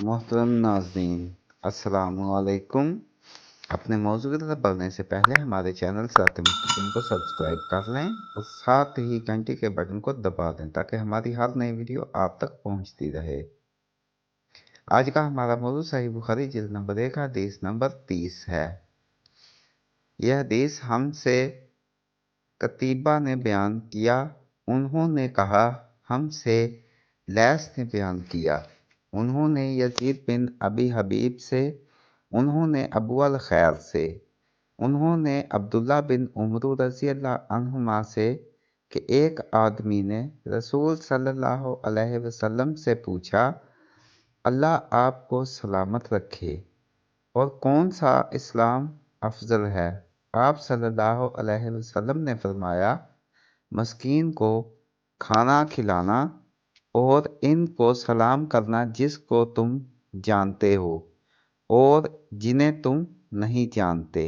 मोहतरम नाज़रीन, अस्सलामुअलैकुम। अपने मौजू की तरफ बढ़ने से पहले हमारे चैनल सिरात मुस्तकीम को सब्सक्राइब कर लें और साथ ही घंटी के बटन को दबा दें ताकि हमारी हर नई वीडियो आप तक पहुंचती रहे। आज का हमारा मौजू सही बुखारी जिल्द नंबर 1 हदीस नंबर 30 है। यह हदीस हमसे कतीबा ने बयान किया। उन्होंने कहा, हमसे लैस ने बयान किया। उन्होंने यजीद बिन अबी हबीब से, उन्होंने अबू अल खैर से, उन्होंने अब्दुल्ला बिन उमर रज़ियल्लाहु अन्हुमा से कि एक आदमी ने रसूल सल्लल्लाहु अलैहि वसल्लम से पूछा, अल्लाह आपको सलामत रखे, और कौन सा इस्लाम अफजल है? आप सल्लल्लाहु अलैहि वसल्लम ने फरमाया, मस्कीन को खाना खिलाना और इनको सलाम करना जिसको तुम जानते हो और जिन्हें तुम नहीं जानते।